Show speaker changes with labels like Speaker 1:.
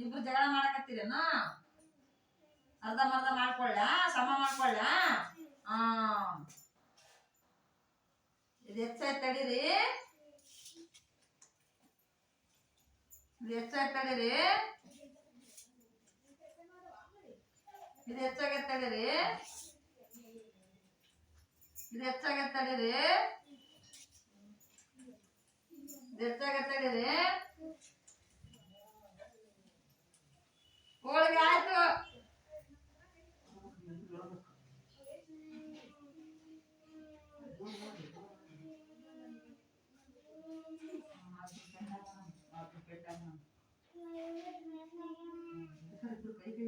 Speaker 1: ಇಬ್ರು ಜಗಳ ಮಾಡಕತ್ತೀರೇನ? ಅರ್ಧ ಮರ್ಧ ಮಾಡ್ಕೊಳ್ಳ, ಸಮ ಮಾಡ್ಕೊಳ್ಳ. ಆ ಇದು ಹೆಚ್ಚಾಯ್ತು ತಡೀರಿ, ಇದು ಹೆಚ್ಚಾಯ್ತು ತಡೀರಿ, ಇದು ಹೆಚ್ಚಾಗೈತೆ ತಡೀರಿ, ಇದು ಹೆಚ್ಚಾಗೈತೆ ತಡೀರಿ, ಇದು ಹೆಚ್ಚಾಗೈತೆ ತಡೀರಿ. ಹೋಳಿಗೆ ಆಯ್ತು. ಕೈ ಕೈ